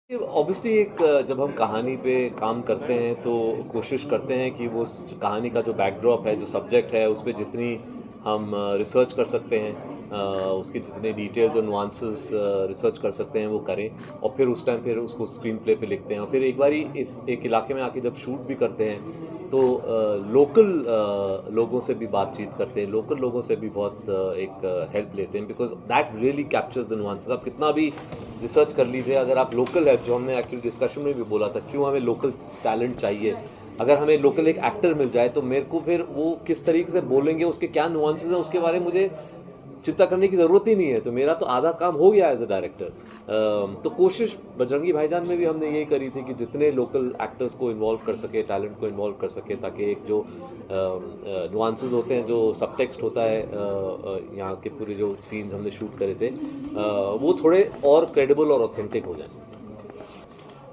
Obviously एक जब हम कहानी पे काम करते हैं तो कोशिश करते हैं कि वो उस कहानी का जो बैकड्रॉप है, जो सब्जेक्ट है, उस पे जितनी हम रिसर्च कर सकते हैं, उसके जितने डिटेल्स और नुआंसेस रिसर्च कर सकते हैं वो करें, और फिर उस टाइम फिर उसको स्क्रीन प्ले पे लिखते हैं। और फिर एक बारी इस एक इलाके में आके जब शूट भी करते हैं तो लोकल लोगों से भी बातचीत करते हैं, लोकल लोगों से भी बहुत एक हेल्प लेते हैं, because that really captures the nuances. आप कितना भी रिसर्च कर लीजिए, अगर आप लोकल है, जो हमने एक्चुअली डिस्कशन में भी बोला था, क्यों हमें लोकल टैलेंट चाहिए, अगर हमें लोकल एक एक्टर मिल जाए तो मेरे को फिर वो किस तरीके से बोलेंगे, उसके क्या नुआंसेस हैं, उसके बारे में मुझे चिंता करने की ज़रूरत ही नहीं है। तो मेरा तो आधा काम हो गया एज अ डायरेक्टर। तो कोशिश बजरंगी भाईजान में भी हमने यही करी थी कि जितने लोकल एक्टर्स को इन्वॉल्व कर सके, टैलेंट को इन्वॉल्व कर सके, ताकि एक जो नुआंसेस होते हैं, जो सब टेक्स्ट होता है, यहाँ के पूरे जो सीन हमने शूट करे थे, वो थोड़े और क्रेडिबल और ऑथेंटिक हो जाए।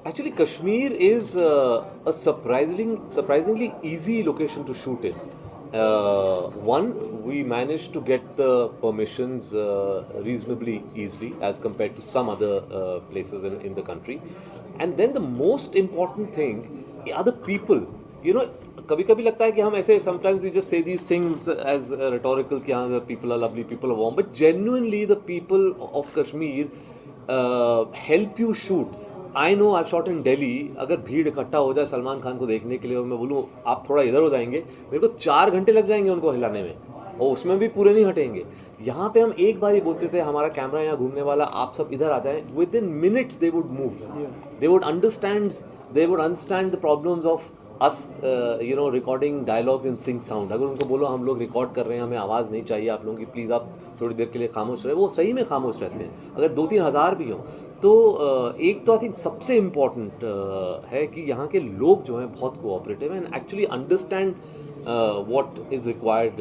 Actually, Kashmir is a surprisingly easy location to shoot in. One, we managed to get the permissions reasonably easily as compared to some other places in the country. And then the most important thing are the people. You know, कभी कभी लगता है कि हम ऐसे sometimes we just say these things as rhetorical कि हाँ, the people are lovely, people are warm, but genuinely the people of Kashmir help you shoot. I know I shot in Delhi, अगर भीड़ इकट्ठा हो जाए सलमान खान को देखने के लिए और मैं बोलूँ आप थोड़ा इधर हो जाएंगे, मेरे को 4 घंटे लग जाएंगे उनको हिलाने में, और उसमें भी पूरे नहीं हटेंगे। यहाँ पे हम एक बार ही बोलते थे हमारा कैमरा यहाँ घूमने वाला, आप सब इधर आ जाएं, with in minutes they would move, they would understand the problems of us recording dialogues in sync sound. अगर उनको बोलो हम लोग रिकॉर्ड कर रहे हैं, हमें आवाज़ नहीं चाहिए आप लोगों की, प्लीज़ आप थोड़ी देर के लिए खामोश रहे, वो सही में खामोश रहते हैं। अगर 2-3 हज़ार भी हों तो एक तो आई थिंक सबसे इम्पॉर्टेंट है कि यहाँ के लोग जो हैं बहुत कोऑपरेटिव हैं and actually understand what is required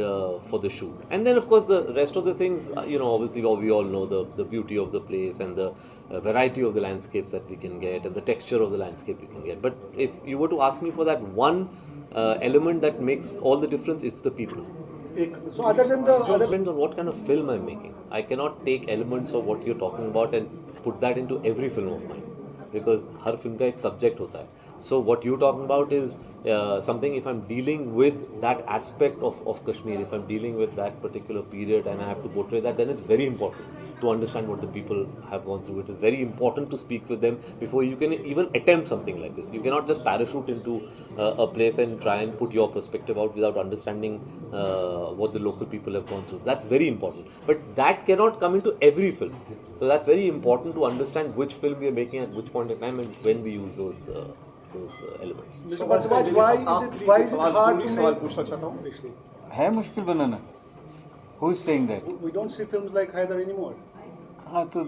for the shoot. And then of course the rest of the things, obviously we all know the beauty of the place and the variety of the landscapes that we can get and the texture of the landscape we can get. But if you were to ask me for that one element that makes all the difference, it's the people. So other than the Depends on what kind of film I'm making. I cannot take elements of what you're talking about and put that into every film of mine, because her film का एक subject होता है. So what you're talking about is something, if I'm dealing with that aspect of Kashmir, if I'm dealing with that particular period and I have to portray that, then it's very important to understand what the people have gone through. It is very important to speak with them before you can even attempt something like this. You cannot just parachute into a place and try and put your perspective out without understanding what the local people have gone through. That's very important. But that cannot come into every film. So that's very important to understand which film we are making at which point in time and when we use those elements. Mr. Bharadwaj, why is it hard to सवाल make? पूछना चाहता हूँ। है मुश्किल बनाना? Who is saying that? We don't see films like Haider anymore. So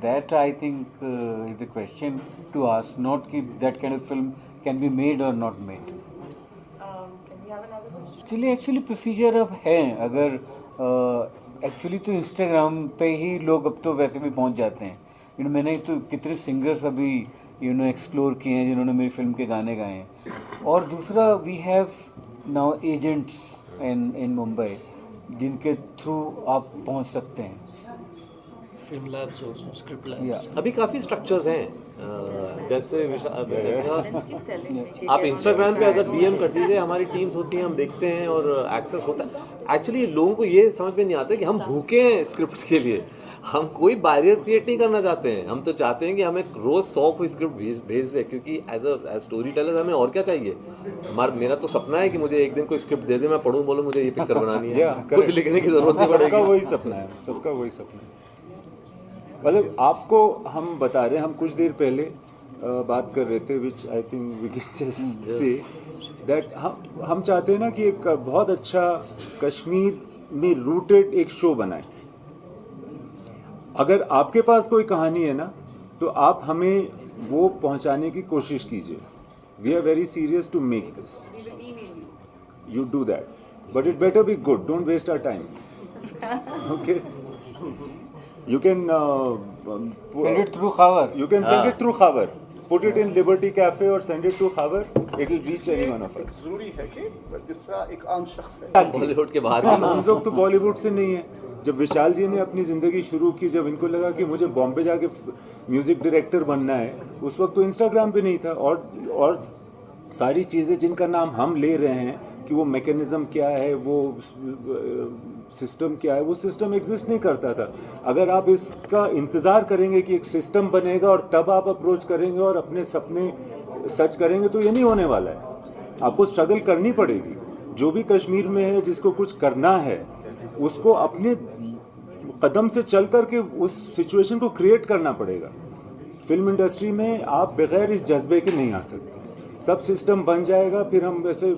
that I think is a question to ask, not कि that kind of film can be made or not made. Can we have another question? Actually procedure अब है, अगर actually तो Instagram पे ही लोग अब तो वैसे भी पहुंच जाते हैं। मैंने तो कितने सिंगर्स अभी एक्सप्लोर किए हैं जिन्होंने मेरी फिल्म के गाने गाए हैं। और दूसरा, we have now agents in Mumbai जिनके थ्रू आप पहुंच सकते हैं। Film labs also, script labs. या अभी काफ़ी स्ट्रक्चर्स हैं, जैसे Let's keep telling me. आप इंस्टाग्राम पे अगर डीएम कर दीजिए, हमारी टीम्स होती हैं, हम देखते हैं और एक्सेस होता है। एक्चुअली लोगों को ये समझ में नहीं आता कि हम भूखे हैं स्क्रिप्ट्स के लिए, हम कोई बैरियर क्रिएट नहीं करना चाहते हैं। हम तो चाहते हैं कि हमें रोज़ 100 कोई स्क्रिप्ट भेज दे, क्योंकि एज स्टोरी टेलर हमें और क्या चाहिए। मेरा तो सपना है कि मुझे एक दिन कोई स्क्रिप्ट दे दे, मैं पढ़ूँ, बोलूँ मुझे ये पिक्चर बनानी है, कुछ लिखने की ज़रूरत नहीं सबका पड़ेगी। वही सपना है, सबका वही सपना है। मतलब आपको हम बता रहे हैं, हम कुछ देर पहले बात कर रहे थे, which I think we can just say that हम चाहते हैं ना कि एक बहुत अच्छा कश्मीर में रूटेड एक शो बनाए। अगर आपके पास कोई कहानी है ना, तो आप हमें वो पहुंचाने की कोशिश कीजिए। We are very serious to make this. You do that, but it better be good, don't waste our time. Okay, you can send it through Khabar. you can send it through Khabar, put it in Liberty Cafe or send it to Khabar, it will reach any one of us. जरूरी है कि जिस तरह एक आम शख्स है। बॉलीवुड के बाहर हम लोग तो बॉलीवुड से नहीं है, जब विशाल जी ने अपनी ज़िंदगी शुरू की, जब इनको लगा कि मुझे बॉम्बे जाके म्यूज़िक डायरेक्टर बनना है, उस वक्त तो इंस्टाग्राम पे नहीं था, और सारी चीज़ें जिनका नाम हम ले रहे हैं कि वो मैकेनिज़्म क्या है, वो सिस्टम क्या है, वो सिस्टम एग्जिस्ट नहीं करता था। अगर आप इसका इंतज़ार करेंगे कि एक सिस्टम बनेगा और तब आप अप्रोच करेंगे और अपने सपने सच करेंगे, तो ये नहीं होने वाला है। आपको स्ट्रगल करनी पड़ेगी। जो भी कश्मीर में है, जिसको कुछ करना है, उसको अपने कदम से चल कर के उस सिचुएशन को क्रिएट करना पड़ेगा। फिल्म इंडस्ट्री में आप बगैर इस जज्बे के नहीं आ सकते। सब सिस्टम बन जाएगा, फिर हम वैसे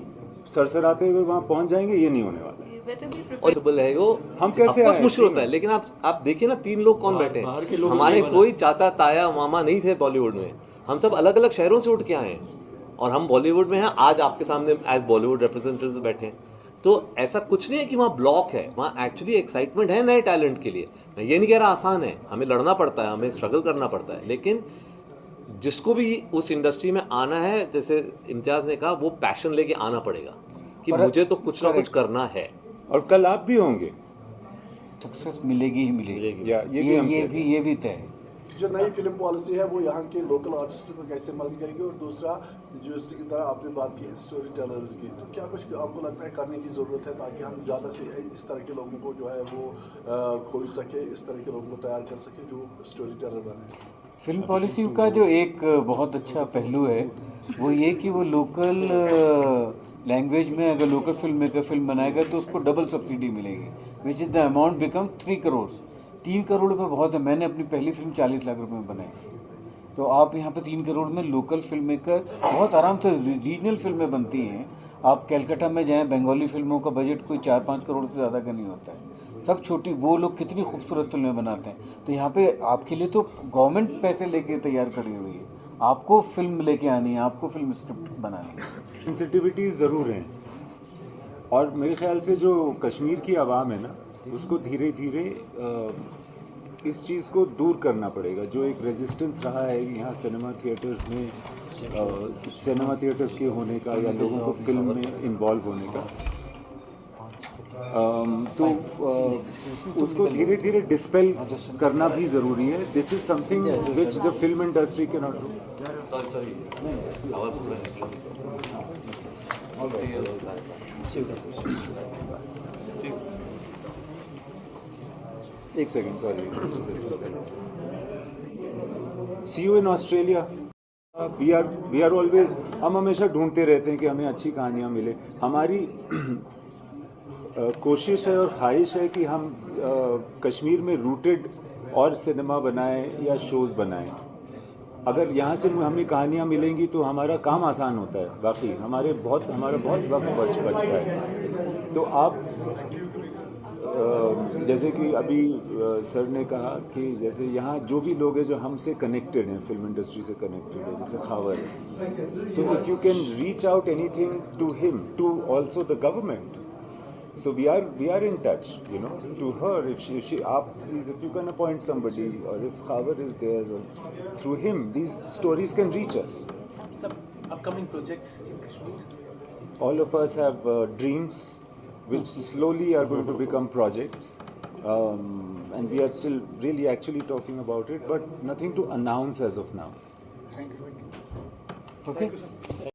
सरसराते हुए वहाँ पहुँच जाएंगे, ये नहीं होने वाला। पॉसिबल है वो, हम कैसे ऑफकोर्स आए? मुश्किल होता है, लेकिन आप देखिए ना 3 लोग कौन बैठे बाहर के हैं। लोग हमारे नहीं कोई चाचा ताया मामा नहीं थे बॉलीवुड में, हम सब अलग अलग शहरों से उठ के आए हैं और हम बॉलीवुड में हैं। आज आपके सामने एज बॉलीवुड रिप्रेजेंटेटिव्स बैठे हैं। तो ऐसा कुछ नहीं है कि वहाँ ब्लॉक है, वहाँ एक्चुअली एक्साइटमेंट है नए टैलेंट के लिए। मैं ये नहीं कह रहा आसान है, हमें लड़ना पड़ता है, हमें स्ट्रगल करना पड़ता है, लेकिन जिसको भी उस इंडस्ट्री में आना है, जैसे इम्तियाज़ ने कहा, वो पैशन लेके आना पड़ेगा कि मुझे तो कुछ ना कुछ करना है। और कल आप भी होंगे, सक्सेस मिलेगी ही मिलेगी। या ये भी तय है। जो नई फिल्म पॉलिसी है वो यहाँ के लोकल आर्टिस्टों को कैसे मदद करेगी, और दूसरा जो इसी की तरह आपने बात की स्टोरी टेलर्स की, तो क्या कुछ आपको लगता है करने की ज़रूरत है ताकि हम ज़्यादा से इस तरह के लोगों को जो है वो खोज सके, इस तरह के लोगों को तैयार कर सके जो स्टोरी टेलर बने। फिल्म पॉलिसी का जो एक बहुत अच्छा पहलू है वो ये कि वो लोकल लैंग्वेज में अगर लोकल फिल्म मेकर फिल्म बनाएगा तो उसको डबल सब्सिडी मिलेगी, which is the amount become 3 crore. 3 crore रुपये बहुत है। मैंने अपनी पहली फिल्म 40 लाख रुपए में बनाई, तो आप यहाँ पे 3 करोड़ में लोकल फिल्म मेकर बहुत आराम से रीजनल फिल्में बनती हैं। आप कलकत्ता में जाएं, बंगाली फिल्मों का बजट कोई 4-5 करोड़ से ज़्यादा का नहीं होता है। सब छोटी, वो लोग कितनी खूबसूरत फिल्में बनाते हैं। तो यहाँ पे आपके लिए तो गवर्नमेंट पैसे लेके तैयार करी हुई है, आपको फिल्म लेके आनी है, आपको फिल्म स्क्रिप्ट बनानी है। सेंसिटिविटीज़ ज़रूर हैं, और मेरे ख्याल से जो कश्मीर की आवाम है ना, उसको धीरे धीरे इस चीज़ को दूर करना पड़ेगा। जो एक रेजिस्टेंस रहा है यहाँ सिनेमा थिएटर्स में, सिनेमा थिएटर्स के होने का या लोगों को फिल्म में इन्वॉल्व होने का, तो उसको धीरे धीरे डिस्पेल करना भी ज़रूरी है। This is something which the film industry can not do. एक second, sorry. See you in Australia. We are always, हम हमेशा ढूंढते रहते हैं कि हमें अच्छी कहानियाँ मिले। हमारी कोशिश है और ख्वाहिश है कि हम कश्मीर में रूटेड और सिनेमा बनाएं या शोज़ बनाएं। अगर यहाँ से हमें कहानियाँ मिलेंगी तो हमारा काम आसान होता है। बाकी हमारा बहुत वक्त बचता है। तो आप जैसे कि अभी सर ने कहा कि जैसे यहाँ जो भी लोग हैं जो हमसे कनेक्टेड हैं, फिल्म इंडस्ट्री से कनेक्टेड है, जैसे खावर है, so if you can reach out anything to him, to also the government, so we are in touch, you know, to her, if you can appoint somebody, or if Khabar is there, through him these stories can reach us. Some upcoming projects in Kashmir? All of us have dreams which slowly are going to become projects, and we are still really actually talking about it, but nothing to announce as of now. Okay.